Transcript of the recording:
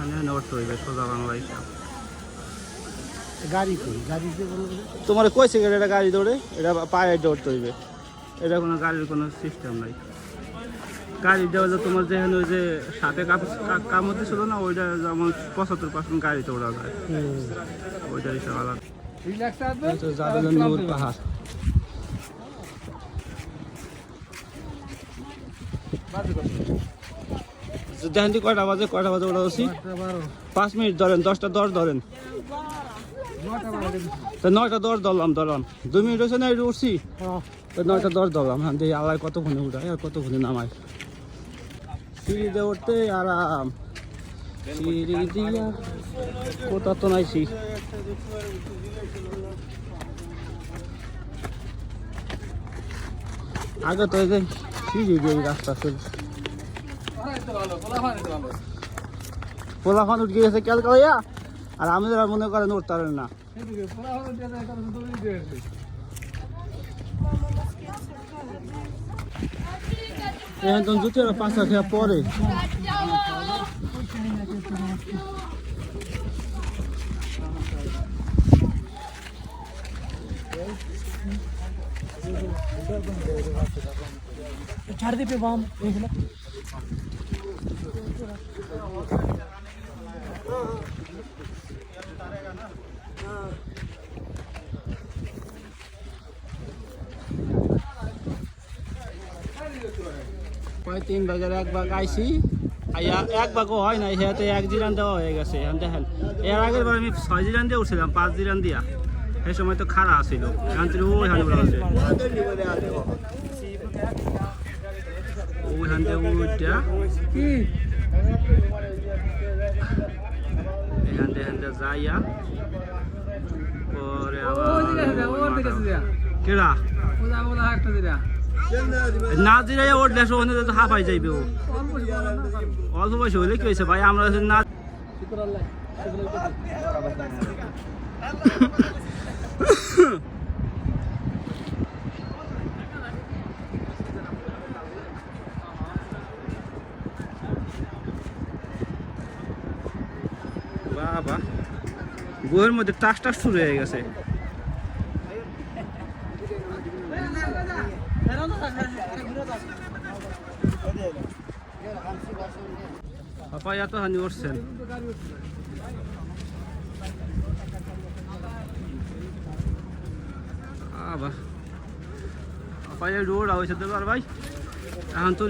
এখানে উঠতে হইবে সোজা বাংলা হিসাব। গাড়ি কই গাড়িতে বলবো তোমার কইছে এটা গাড়ি দৌড়ে, এটা পায়ে দৌড়তে হইবে, এটা কোনো গাড়ির কোনো সিস্টেম নাই। গাড়ি দেওয়া যে তোমার যেখানে ওই যে সাথে কামড় ছিল না, ওইটা যেমন 75% গাড়িতে ওড়া যায়, ওইটা হিসাব আলাদা। জাদুলের পাহাড় দেখেন কয়টা বাজে ওটা উঠছি 5 মিনিট ধরেন, 10টা 10 ধরেন, 9টা 10 ধরলাম 2 মিনিট হয়েছে না এটা উঠছি, 9টা 10 ধরলাম। হ্যাঁ দেখি আল্লাহ কতক্ষণে উঠায় আর কতক্ষণে নামায়। সিঁড়িতে উঠতে আরাম, সিঁড়ি দিয়া কোথা তো নাইছি। আগে তো এই যে সিঁড়ি দিয়ে রাস্তা ছিল, পোলাফান উঠে গেছে ক্যালকালিয়া, আর আমাদের আর মনে করেন উঠতে পারেন না। এখন তো জুতে 5টা খেয়া পরে ছাড় দিবে বাম এইগুলা প্রায় 3 ভাগের 1 ভাগ আইসি, আইয়া 1 ভাগও হয় না, হেতে 1 জিরান দেওয়া হয়ে গেছে। এখন দেখেন এর আগের বার আমি 6 জিরান দিয়ে উঠছিলাম, 5 জিরান দিয়া, এই সময় তো খারাপ ছিল। এখন তুই ওইখানে উঠা আছে, ওইখান থেকে উঠা এখান থেকে যাইয়া পরে কেডা না জিরাইয়া উঠলে ওখানে হাফাই যাইবে। ও অল্প বয়স হইলে কি হয়েছে ভাই, আমরা না বাবা গুহের মধ্যে টাস টাস শুরু হয়ে গেছে। পাপা এত হানি উঠছেন, পাপা রোড হয়েছে তো ভাই, এখন তোর